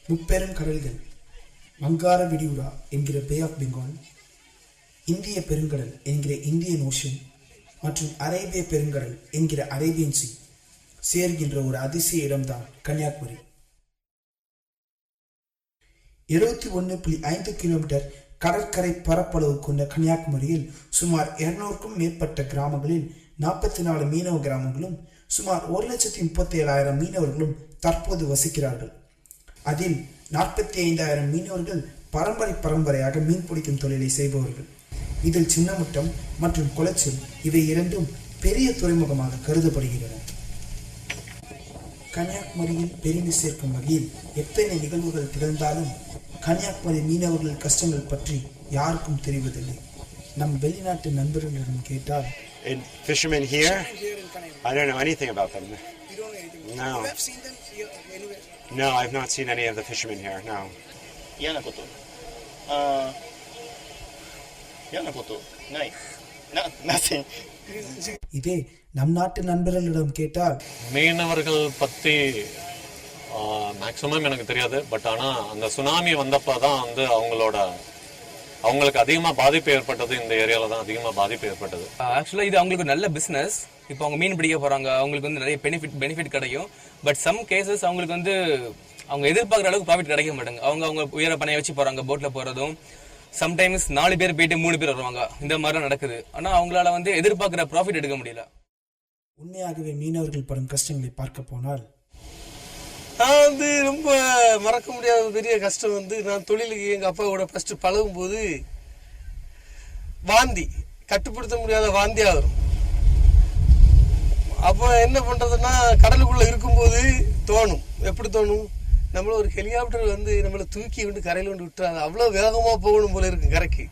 முப்பெரும் கடல்கள், வங்காள விரிகுடா என்கிற பே ஆஃப் பெங்கால், இந்திய பெருங்கடல் என்கிற இந்தியன் ஓஷன் மற்றும் அரேபிய பெருங்கடல் என்கிற அரேபியன் சி சேர்கின்ற ஒரு அதிசய இடம்தான் கன்னியாகுமரி. 71.5 கிலோமீட்டர் கடற்கரை பரப்பளவு கொண்ட கன்னியாகுமரியில் சுமார் 200க்கும் மேற்பட்ட கிராமங்களில் 44 மீனவ கிராமங்களும் சுமார் 1,37,000 மீனவர்களும் தற்போது வசிக்கிறார்கள். அதில் 45,000 மீனவர்கள் பரம்பரையாக மீன் பிடிக்கும் தொழிலை செய்பவர்கள். இதில் சின்னமுட்டம் மற்றும் குளச்சல் இவை இரண்டும் பெரிய துறைமுகமாக கருதப்படுகின்றன. கன்னியாகுமரியில் பெருமை சேர்க்கும் வகையில் எத்தனை நிகழ்வுகள் திகழ்ந்தாலும் கன்னியாகுமரி மீனவர்கள் கஷ்டங்கள் பற்றி யாருக்கும் தெரிவதில்லை. நம் வெளிநாட்டு நண்பர்களிடம் கேட்டால், fishermen here? I don't know anything about them. You don't know anything. No. You have seen them anywhere? No, I've not seen any of the fishermen here. No. 嫌なことない。nothing. இதே நம் நாட்டு நண்பர்களிடம் கேட்டால், மீனவர்கள் பற்றி மேக்ஸிமம் எனக்கு தெரியாது. பட் ஆனால் அந்த சுனாமி வந்தப்போ தான் வந்து அவங்களுக்கு அதிகமாக பாதிப்பு ஏற்பட்டது. இந்த ஏரியாவில் தான் அதிகமாக பாதிப்பு ஏற்பட்டது. ஆக்சுவலாக இது அவங்களுக்கு நல்ல பிஸ்னஸ். இப்போ அவங்க மீன் பிடிக்க போகிறாங்க, அவங்களுக்கு வந்து நிறைய பெனிஃபிட் கிடைக்கும். பட் சம் கேசஸ் அவங்களுக்கு வந்து அவங்க எதிர்பார்க்குற அளவுக்கு ப்ராஃபிட் கிடைக்க மாட்டாங்க. அவங்க உயர பணையை வச்சு போகிறாங்க, போட்டில் போகிறதும் சம்டைம்ஸ் 4 பேர் போயிட்டு 3 பேர் வருவாங்க. இந்த மாதிரிலாம் நடக்குது. ஆனால் அவங்களால வந்து எதிர்பார்க்குற ப்ராஃபிட் எடுக்க முடியல. உண்மையாகவே மீனவர்கள் படும் கஷ்டங்களை பார்க்க போனால், நான் வந்து ரொம்ப மறக்க முடியாத பெரிய கஷ்டம் வந்து, நான் தொழிலுக்கு எங்கள் அப்பாவோட ஃபஸ்ட்டு பழகும் போது வாந்தி, கட்டுப்படுத்த முடியாத வாந்தியாக வரும். அப்போ என்ன பண்ணுறதுன்னா, கடலுக்குள்ளே இருக்கும்போது தோணும். எப்படி தோணும்? நம்மள ஒரு ஹெலிகாப்டர் வந்து நம்மளை தூக்கி கொண்டு கரையில் கொண்டு விட்டுறாங்க. அவ்வளோ வேகமாக போகணும் போல இருக்கு கரைக்கு.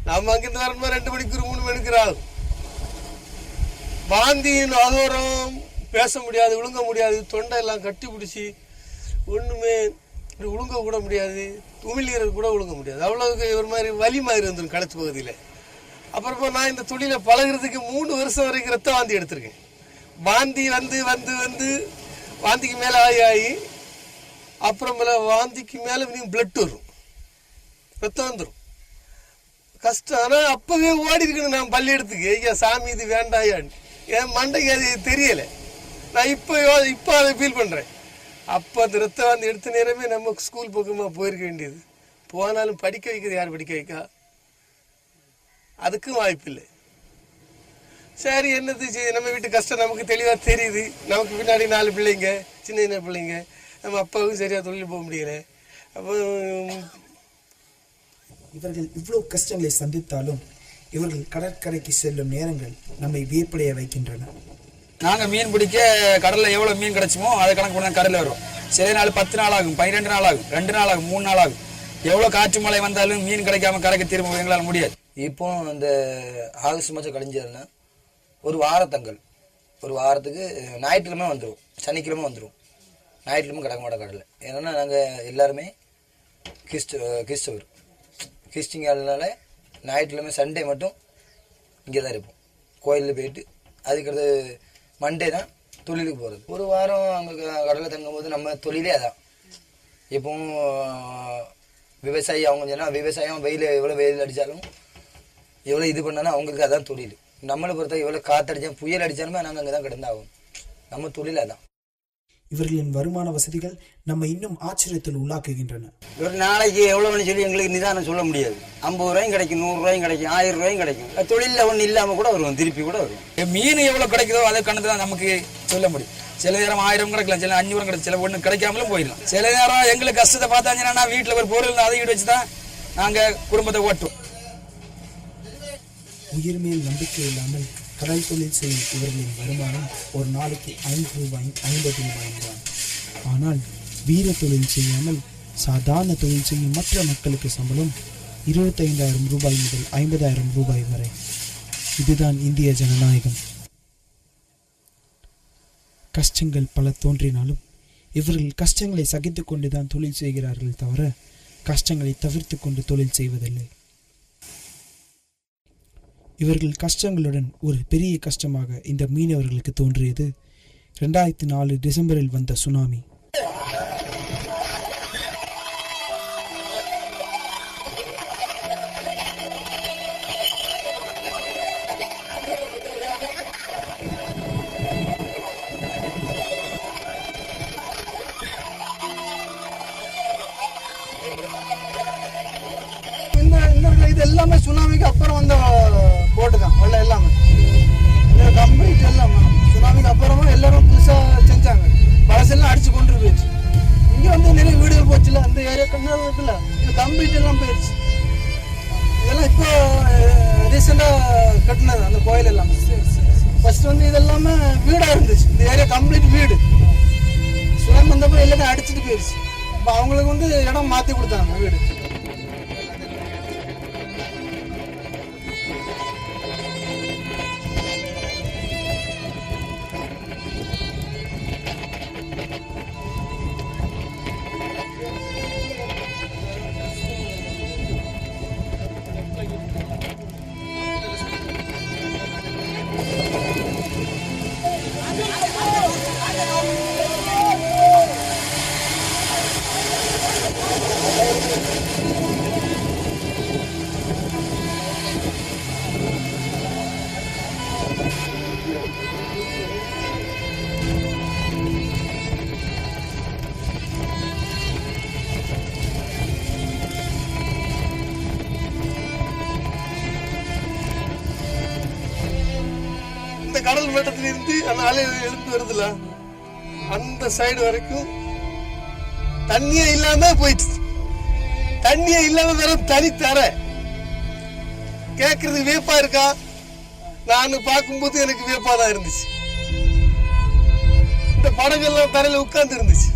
நாம் அங்கேருந்து வரணுமா 2 மணிக்கூர் 3 மணிக்கூர் ஆகும். வாந்தியின் ஆதோரம், பேச முடியாது, விழுங்க முடியாது, தொண்டை எல்லாம் கட்டி பிடிச்சி ஒன்றுமே விழுங்க கூட முடியாது, உமிழ்நீரை கூட விழுங்க முடியாது. அவ்வளோக்கு ஒரு மாதிரி வலி மாதிரி வந்துடும் களைச்சி பகுதியில். அப்புறமா நான் இந்த தொழிலை பழகிறதுக்கு 3 வருஷம் வரைக்கும் ரத்த வாந்தி எடுத்திருக்கேன். வாந்தி வந்து வந்து வந்து வாந்திக்கு மேலே ஆகி அப்புறமேல வாந்திக்கு மேலே பிளட் வரும், ரத்தம் வந்துடும். கஷ்டம். ஆனால் அப்போவே ஓடி இருக்கணும் நான் பள்ளியிடத்துக்கு. ஐயா சாமி இது வேண்டாயான்னு என் மண்டைக்கு அது தெரியலை. நான் இப்போ அதை ஃபீல் பண்ணுறேன். அப்போ அந்த ரத்த வாந்தி எடுத்த நேரமே நம்ம ஸ்கூல் பக்கமாக போயிருக்க வேண்டியது. போனாலும் படிக்க வைக்கிறது யார் படிக்க வைக்கா? அதுக்கும் வாய்ப்பு இல்லை. சரி, என்னது நம்ம வீட்டு கஷ்டம் நமக்கு தெளிவாக தெரியுது. நமக்கு பின்னாடி 4 பிள்ளைங்க, சின்ன பிள்ளைங்க. நம்ம அப்பாவுக்கும் சரியாக தொழில் போக முடியல. அப்போ இவர்கள் இவ்வளவு கஷ்டங்களை சந்தித்தாலும் இவர்கள் கடற்கரைக்கு செல்லும் நேரங்கள் நம்மை வியப்படைய வைக்கின்றன. நாங்கள் மீன் பிடிக்க கடலில் எவ்வளோ மீன் கிடைச்சுமோ அதை கணக்கு பண்ண கடலில் வரும். சில நாள் 10 நாள் ஆகும், 12 நாள் ஆகும், 2 நாள் ஆகும், 3 நாள் ஆகும். எவ்வளோ காற்று மழை வந்தாலும் மீன் கிடைக்காம கரைக்கு திரும்ப எங்களால் முடியாது. இப்போ இந்த ஆகஸ்ட் மாதம் கழிஞ்சதுன்னா ஒரு வாரத்தங்கள், ஒரு வாரத்துக்கு ஞாயிற்றுக்கிழமை வந்துடும், சனிக்கிழமை வந்துடும். ஞாயிற்றுக்கிழமை கிடக்க மாட்டோம் கடலில். ஏன்னா நாங்கள் எல்லாருமே கிறிஸ்டிங்காலனால ஞாயிற்றுக்கிழமை சண்டே மட்டும் இங்கே தான் இருப்போம். கோயிலில் போயிட்டு அதுக்கடுத்து மண்டே தான் தொழிலுக்கு போகிறது. ஒரு வாரம் அங்கே கடலில் தங்கும்போது நம்ம தொழிலே அதான். இப்போவும் விவசாயி அவங்க சொன்னால் விவசாயம் எவ்வளோ வெயில் அடித்தாலும் எவ்வளோ இது பண்ணாலும் அவங்களுக்கு அதான் தொழில். நம்மளை பொறுத்த எவ்வளோ காற்றடித்தாலும் புயல் அடித்தாலுமே நாங்கள் அங்கே தான் கிடந்தாகும். நம்ம தொழில் அதான். இவர்களின் வருமான வசதிகள் நம்ம இன்னும் ஆச்சரியத்தில் உள்ளாக்குகின்றன. ஒரு நாளைக்கு எவ்வளோன்னு சொல்லி எங்களுக்கு நிதானம் சொல்ல முடியாது. 50 ரூபாயும் கிடைக்கும், 100 ரூபாயும் கிடைக்கும், 1000 ரூபாயும் கிடைக்கும். தொழிலில் ஒன்றும் இல்லாமல் கூட வருவோம், திருப்பி கூட வருவோம். மீன் எவ்வளோ கிடைக்குதோ அதை கணக்கு தான் நமக்கு சொல்ல முடியும். சில நேரம் 1000 கிடைக்கலாம், சில 500 கிடைக்கும், சில ஒன்று கிடைக்காமலும் போயிடலாம். சில நேரம் எங்களுக்கு கஷ்டத்தை பார்த்தாங்கன்னா வீட்டில் ஒரு பொருள் அதை ஈடு வச்சு தான் நாங்கள் குடும்பத்தை ஓட்டுவோம். உயிர் மேல் நம்பிக்கை இல்லாமல் கடல் தொழில் செய்யும் இவர்களின் வருமானம் ஒரு நாளைக்கு 5 ரூபாய் 50 ரூபாய் தான். ஆனால் வீர தொழில் செய்யாமல் சாதாரண தொழில் செய்யும் மற்ற மக்களுக்கு சம்பளம் 25,000 ரூபாய் முதல் 50,000 ரூபாய் வரை. இதுதான் இந்திய ஜனநாயகம். கஷ்டங்கள் பல தோன்றினாலும் இவர்கள் கஷ்டங்களை சகித்து கொண்டுதான் தொழில் செய்கிறார்கள் தவிர கஷ்டங்களை தவிர்த்து கொண்டு தொழில் செய்வதில்லை. இவர்கள் கஷ்டங்களுடன் ஒரு பெரிய கஷ்டமாக இந்த மீனவர்களுக்கு தோன்றியது 2004 டிசம்பரில் வந்த சுனாமி. இது எல்லாமே சுனாமிக்கு அப்புறம் வந்த போட்டு தான் வெள்ளம் எல்லாமே கம்ப்ளீட் எல்லாமே சுனாமிக்கு அப்புறமா எல்லாரும் புதுசாக செஞ்சாங்க. பழசெல்லாம் அடிச்சு கொண்டு போயிடுச்சு. இங்கே வந்து நிறைய வீடுகள் போச்சுல, அந்த ஏரியா கண்ணால் இருக்குல்ல, இது கம்ப்ளீட் எல்லாம் போயிடுச்சு. இதெல்லாம் இப்போ ரீசெண்டாக கட்டினது அந்த கோயில் எல்லாம். ஃபர்ஸ்ட் வந்து இதெல்லாமே வீடாக இருந்துச்சு. இந்த ஏரியா கம்ப்ளீட் வீடு. சுனாமி வந்தப்போ எல்லாமே அடிச்சுட்டு போயிடுச்சு. இப்போ அவங்களுக்கு வந்து இடம் மாற்றி கொடுத்தாங்க வீடு. கடல் மட்டத்தில் இருந்து அந்த அலை எழுந்து வருதுல, அந்த சைடு வரைக்கும் தண்ணியே இல்லாம போயிடுச்சு. தண்ணியே இல்லாம வெறும் தனி தர கேட்கறது வியப்பா இருக்கா? நான் பார்க்கும்போது எனக்கு வியப்பா தான் இருந்துச்சு. இந்த படகெல்லாம் தரையில உட்கார்ந்து இருந்துச்சு.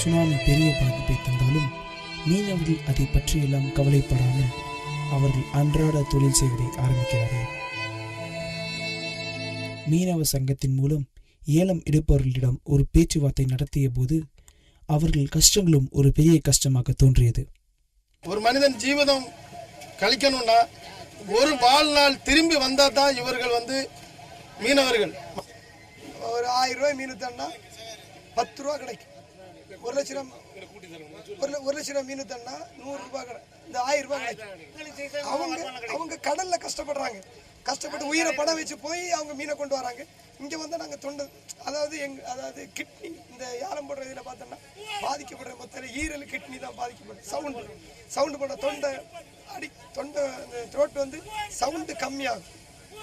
சுனாமி பெரிய பாதிப்பை தந்தாலும் மீனவர்கள் அதை பற்றியெல்லாம் கவலைப்படாமல் அவர்கள் அன்றாட தொழில் செய்வதை ஆரம்பிக்கிறார்கள். மீனவ சங்கத்தின் மூலம் ஏலம் எடுப்பவர்களிடம் ஒரு பேச்சுவார்த்தை நடத்திய போது அவர்கள் கஷ்டங்களும் ஒரு பெரிய கஷ்டமாக தோன்றியது. ஒரு மனிதன் ஜீவிதம் கழிக்கணும்னா ஒரு வாழ்நாள் திரும்பி வந்தா தான் இவர்கள் வந்து மீனவர்கள். ஒரு 1000 ரூபாய் மீன் தண்ணா 10 ரூபா கிடைக்கும். 1 லட்சம் மீன் தண்ணா 100 ரூபாய் இந்த 1000 ரூபாய் கிடைக்கும். அவங்க கடல்ல கஷ்டப்பட்டு உயிரை படம் வச்சு போய் அவங்க மீனை கொண்டு வராங்க. இங்க வந்து நாங்க அதாவது கிட்னி இந்த யாரம் போடுற இதுல பார்த்தோம்னா பாதிக்கப்படுற மொத்தம் ஈரல் கிட்னி தான் பாதிக்கப்படுது. சவுண்டு போட தொண்டை த்ரோட் வந்து சவுண்டு கம்மியாகும்.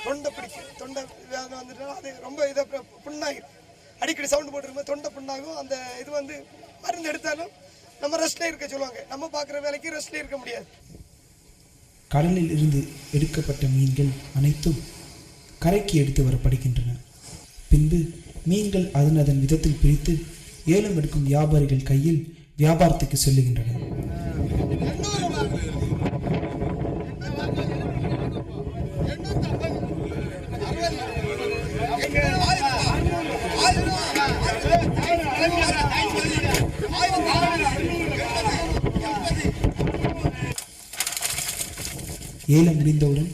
தொண்டை பிடிக்கும். தொண்டை வேதனை வந்துட்டா அது ரொம்ப இதை புண்ணாகிடும். அடிக்கடி சவுண்டு போட்டுருக்கும்போது தொண்டை புண்ணாகும். அந்த இது வந்து மருந்து எடுத்தாலும் நம்ம ரெஸ்ட்ல இருக்க சொல்லுவாங்க. நம்ம பார்க்குற வேலைக்கு ரெஸ்ட்ல இருக்க முடியாது. கடலில் இருந்து எடுக்கப்பட்ட மீன்கள் அனைத்தும் கரைக்கு எடுத்து வரப்படுகின்றன. பின்பு மீன்கள் அதன் விதத்தில் பிரித்து ஏலம் எடுக்கும் வியாபாரிகள் கையில் வியாபாரத்துக்கு செல்லுகின்றன. ஏலம் முடிந்தவுடன்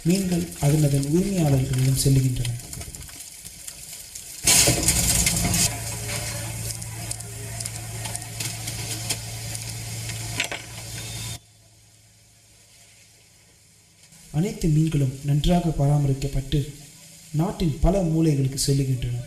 மீன்கள் அதன் உரிமையாளர்களிடம் செல்லுகின்றன. அனைத்து மீன்களும் நன்றாக பராமரிக்கப்பட்டு நாட்டின் பல மூலைகளுக்கு செல்லுகின்றன.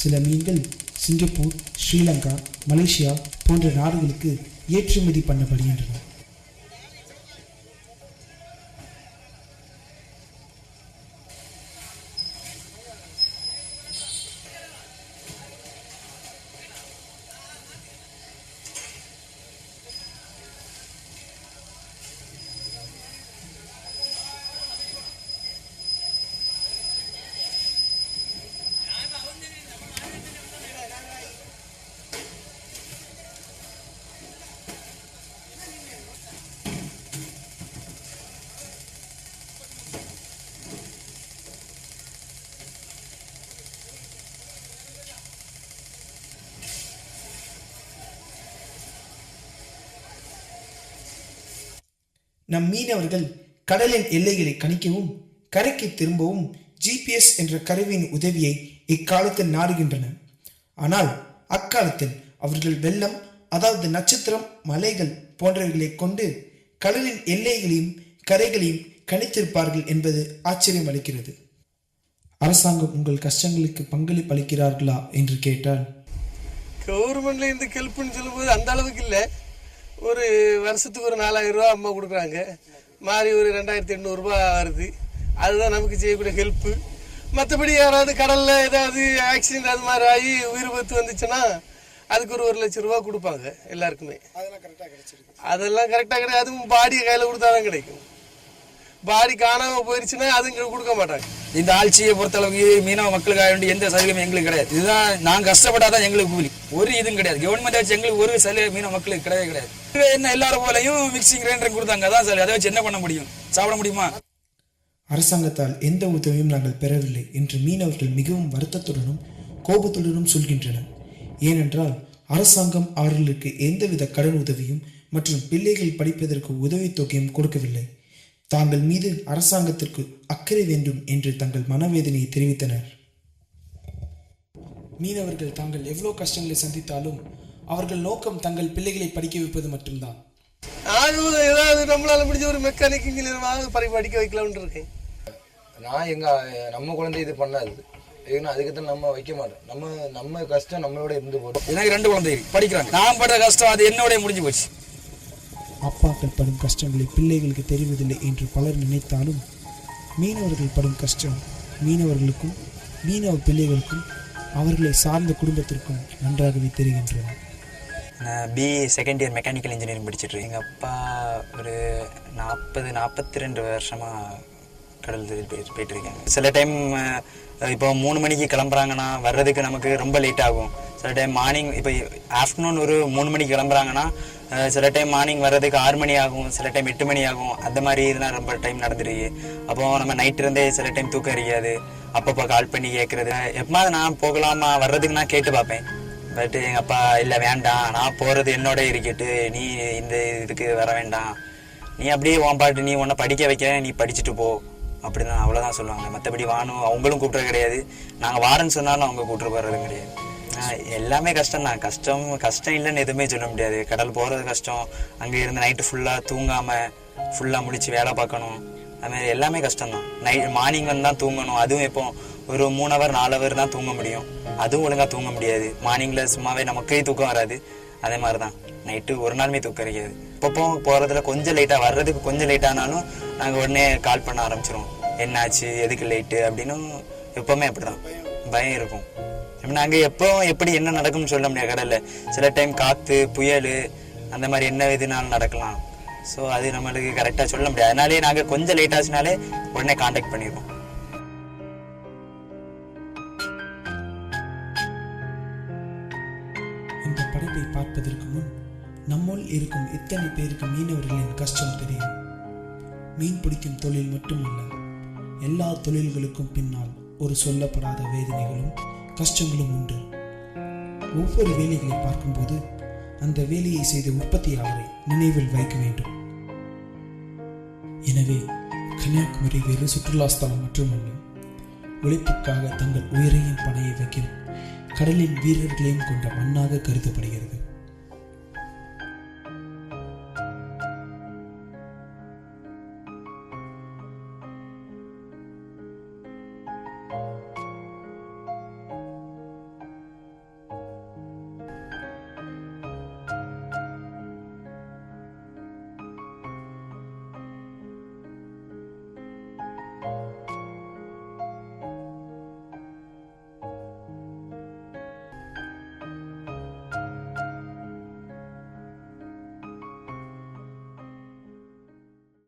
சில மீன்கள் சிங்கப்பூர், ஸ்ரீலங்கா, மலேசியா போன்ற நாடுகளுக்கு ஏற்றுமதி பண்ணப்படுகின்றன. நம் மீனவர்கள் கடலின் எல்லைகளை கணிக்கவும் கரைக்கு திரும்பவும் GPS என்ற கருவியின் உதவியை இக்காலத்தில் நாடுகின்றனர். ஆனால் அக்காலத்தில் அவர்கள் வெள்ளம், அதாவது நட்சத்திரம், மலைகள் போன்றவைகளை கொண்டு கடலின் எல்லைகளையும் கரைகளையும் கணித்திருப்பார்கள் என்பது ஆச்சரியம் அளிக்கிறது. அரசாங்கம் உங்கள் கஷ்டங்களுக்கு பங்களிப்பு அளிக்கிறார்களா என்று கேட்டால், கவர்மெண்ட்ல இருந்து ஹெல்ப்னு சொல்லும்போது அந்த அளவுக்கு இல்லை. ஒரு வருஷத்துக்கு ஒரு 4000 ரூபா அம்மா கொடுக்குறாங்க, மாறி ஒரு 2800 ரூபா வருது. அதுதான் நமக்கு செய்யக்கூடிய ஹெல்ப்பு. மற்றபடி யாராவது கடல்ல ஏதாவது ஆக்சிடென்ட் அது மாதிரி ஆகி உயிர் பத்து வந்துச்சுன்னா அதுக்கு ஒரு 1 லட்சம் ரூபா கொடுப்பாங்க எல்லாருக்குமே. அதெல்லாம் கரெக்டாக கிடையாது. அதுவும் பாடியை கையில் கொடுத்தாதான் கிடைக்கும். பாடி காணாமல் போயிடுச்சுன்னா அதுங்க கொடுக்க மாட்டாங்க. இந்த ஆட்சியை பொறுத்தளவுக்கு மீனவ மக்களுக்காக வேண்டிய எந்த சலுகையும் எங்களுக்கு கிடையாது. இதுதான் நாங்கள் கஷ்டப்பட்டாதான் எங்களுக்கு கூலி, ஒரு இதுவும் கிடையாது. கவர்மெண்ட் வச்சு எங்களுக்கு ஒரு சலுகை மீனவ மக்களுக்கு கிடையவே கிடையாது. என்ன எல்லாரும் போலையும் மிக்சிங் கிரைண்டர் கொடுத்தாங்க, அதான் சலுகை. அதை வச்சு என்ன பண்ண முடியும்? சாப்பிட முடியுமா? அரசாங்கத்தால் எந்த உதவியும் நாங்கள் பெறவில்லை என்று மீனவர்கள் மிகவும் வருத்தத்துடனும் கோபத்துடனும் சொல்கின்றனர். ஏனென்றால் அரசாங்கம் அவர்களுக்கு எந்தவித கடன் உதவியும் மற்றும் பிள்ளைகள் படிப்பதற்கு உதவித்தொகையும் கொடுக்கவில்லை. தாங்கள் மீது அரசாங்கத்திற்கு அக்கறை வேண்டும் என்று தங்கள் மனவேதனையை தெரிவித்தனர். மீனவர்கள் தாங்கள் எவ்வளோ கஷ்டங்களை சந்தித்தாலும் அவர்கள் நோக்கம் தங்கள் பிள்ளைகளை படிக்க வைப்பது மட்டும்தான். ஏதாவது நம்மளால முடிஞ்ச ஒரு மெக்கானிக் இன்ஜினியர் படிக்க வைக்கலாம்னு இருக்கேன். நான் நம்ம குழந்தை இது பண்ணாது, ஏன்னா அதுக்குத்தான் நம்ம வைக்க மாட்டோம். நம்ம கஷ்டம் நம்மளோட இருந்து போடும். எனக்கு 2 குழந்தை படிக்கிறாங்க. நான் படுற கஷ்டம் அது என்னோட முடிஞ்சு போச்சு. அப்பாக்கள் படும் கஷ்டங்களை பிள்ளைகளுக்கு தெரிவதில்லை என்று பலர் நினைத்தாலும் மீனவர்கள் படும் கஷ்டம் மீனவர்களுக்கும் மீனவ பிள்ளைகளுக்கும் அவர்களை சார்ந்த குடும்பத்திற்கும் நன்றாகவே தெரிகின்றன. நான் BA second year mechanical engineering படிச்சுட்ருக்கேன். எங்கள் அப்பா ஒரு 42 வருஷமாக கடல் தொழில் போயிட்டுருக்காங்க. சில டைம் இப்போ 3 மணிக்கு கிளம்புறாங்கன்னா வர்றதுக்கு நமக்கு ரொம்ப லேட் ஆகும். சில டைம் மார்னிங் இப்போ ஆஃப்டர்நூன் ஒரு 3 மணிக்கு கிளம்புறாங்கன்னா சில டைம் மார்னிங் வர்றதுக்கு 6 மணி ஆகும், சில டைம் 8 மணி ஆகும். அந்த மாதிரி இதெல்லாம் ரொம்ப டைம் நடந்துருக்கு. அப்போது நம்ம நைட் இருந்தே சில டைம் தூக்கம் அறியாது. அப்பப்போ கால் பண்ணி கேட்குறது. எப்போது நான் போகலாமா வர்றதுக்கு நான் கேட்டு பார்ப்பேன். பட் எங்கள் அப்பா இல்லை வேண்டாம், நான் போகிறது என்னோட இருக்கட்டு, நீ இந்த இதுக்கு வர வேண்டாம், நீ அப்படியே உன் பாட்டு நீ உன்னை படிக்க வைக்கிறேன், நீ படிச்சுட்டு போ அப்படி தான் அவ்வளோதான் சொல்லுவாங்க. மற்றபடி வாணும் அவங்களும் கூப்பிட்றது கிடையாது, நாங்கள் வாரன்னு சொன்னாலும் அவங்க கூப்பிட்டு போகிறதும் கிடையாது. எல்லாமே கஷ்டம் தான். கஷ்டம் இல்லைன்னு எதுவுமே சொல்ல முடியாது. கடல் போகிறது கஷ்டம், அங்கே இருந்து நைட்டு ஃபுல்லாக தூங்காமல் ஃபுல்லாக முடித்து வேலை பார்க்கணும், அதுமாதிரி எல்லாமே கஷ்டம்தான். மார்னிங் வந்து தான் தூங்கணும், அதுவும் இப்போ ஒரு 3 ஹவர் 4 ஹவர் தான் தூங்க முடியும், அதுவும் ஒழுங்காக தூங்க முடியாது. மார்னிங்கில் சும்மாவே நமக்கே தூக்கம் வராது. அதே மாதிரி தான் நைட்டு ஒரு நாளுமே தூக்கம் இருக்காது. இப்போப்போ போகிறதுல கொஞ்சம் லேட்டாக வர்றதுக்கு கொஞ்சம் லேட்டானாலும் நாங்கள் உடனே கால் பண்ண ஆரம்பிச்சிடுவோம், என்னாச்சு எதுக்கு லேட்டு அப்படின்னு. எப்போவுமே அப்படி தான் பயம் இருக்கும். நாங்கள் எப்படி என்ன நடக்கும்னு சொல்ல முடியாது. கடலில் சில டைம் காற்று புயல் அந்த மாதிரி என்ன எதுனாலும் நடக்கலாம். ஸோ அது நம்மளுக்கு கரெக்டாக சொல்ல முடியாது. அதனாலே நாங்கள் கொஞ்சம் லேட் ஆச்சுனாலே உடனே கான்டாக்ட் பண்ணிடுவோம். இந்த படைப்பை பார்ப்பதற்கு முன் நம்முள் இருக்கும் இத்தனை பேருக்கு மீனவர்களின் கஷ்டம் தெரியும். மீன் பிடிக்கும் தொழில் மட்டுமல்ல, எல்லா தொழில்களுக்கும் பின்னால் ஒரு சொல்லப்படாத வேதனைகளும் கஷ்டங்களும் உண்டு. ஒவ்வொரு வேலைகளை பார்க்கும்போது அந்த வேலையை செய்த உற்பத்தியாளரை நினைவில் வைக்க வேண்டும். எனவே கன்னியாகுமரி வேறு சுற்றுலா ஸ்தலம் மட்டுமல்ல, உழைப்புக்காக தங்கள் உயிரையும் பணையை வைக்கும் கடலின் வீரர்களையும் கொண்ட மண்ணாக கருதப்படுகிறது.